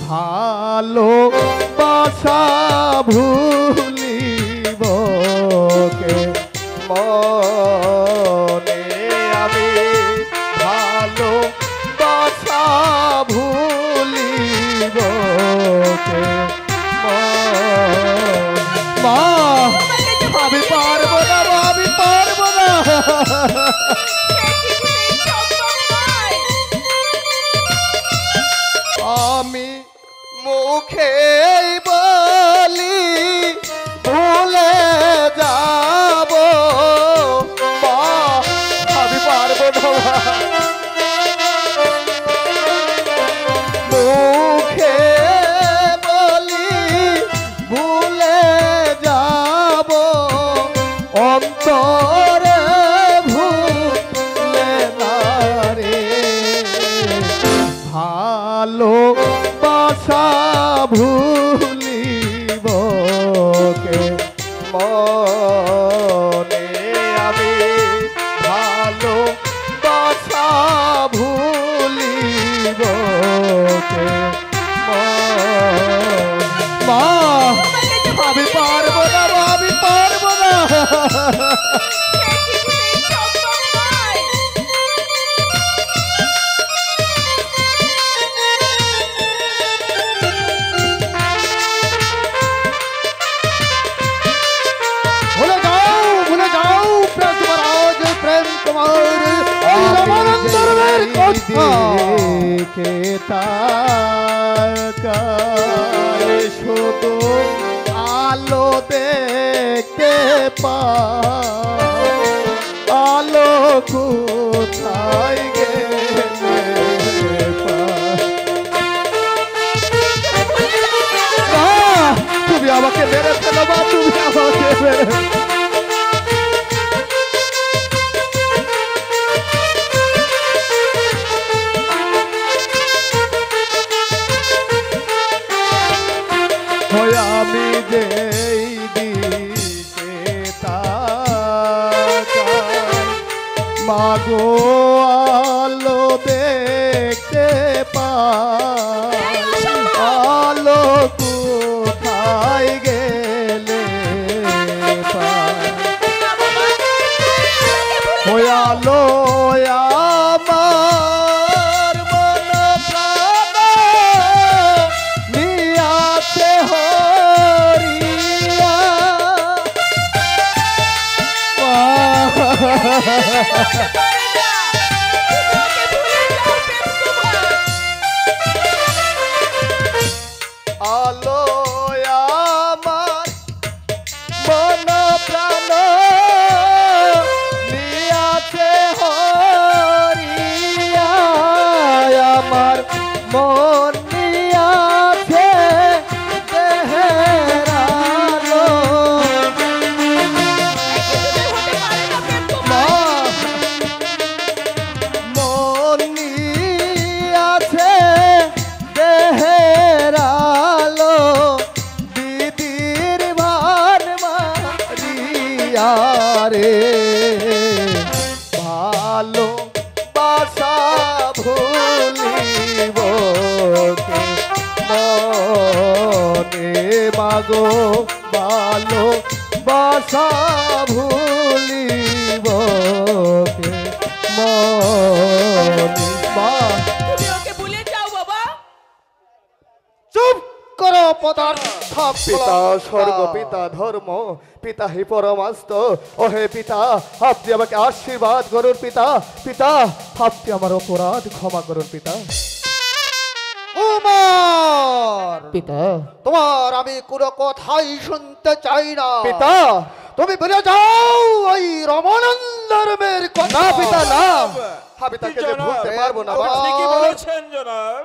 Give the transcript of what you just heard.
ভালো বাসা ভুলিব কে মনে আমি ভালো বাসা ভুলিব কে মা আমি পারবো না মা, আমি পারবো না। আমি মুখে বলি ভুলে যাব মা, আমি পারবো না মা। মুখে বলি ভুলে যাব অন্তরে ভুলে না রে ভালো বাসা ভুলিব কে মনে আমি ভালো বাসা ভুলিব কে মা, আমি পারবো না মা, আমি পারবো না। শুধু আলো দেখতে আলো কোথায় গেলে তুমি আমাকে মেরে ফেলো বা তুমি আমাকে মেরে আমি যেই দিকে তাকাই মাগো আলো দেখতে পাই আলো কোথায় গেলে পাই আলো আমার মন প্রাণ নিয়াতে হরিয়া আলো আমার মন প্রাণ নিয়াতে হরিয়া আমার মন নিয়াতে দেহের আলো মন নিয়াতে দেহের আলো দিদির ভান মারিয়া রে ভালো বাসা ভুলিব কে মনে মাগো ভালো বাসা ভুলিব কে মনে মা তুমি ওকে ভুলে যাও বাবা। চুপ করো পদার্থ পিতা স্বর্গ পিতা ধর্ম পিতা হি পরমাস্ত ও হে পিতা আপনি আমাকে আশীর্বাদ করুন পিতা পিতা আপনি আমার অপরাধ ক্ষমা করুন পিতা উমর পিতা তোমার আমি কোনো কথাই শুনতে চাই না পিতা তুমি বলে যাও ওই রমানন্দর মেয়ের কথা না পিতা না আমি তাকে যে ভুলতে পারবো না ঠিকই বলেছেন জনাব।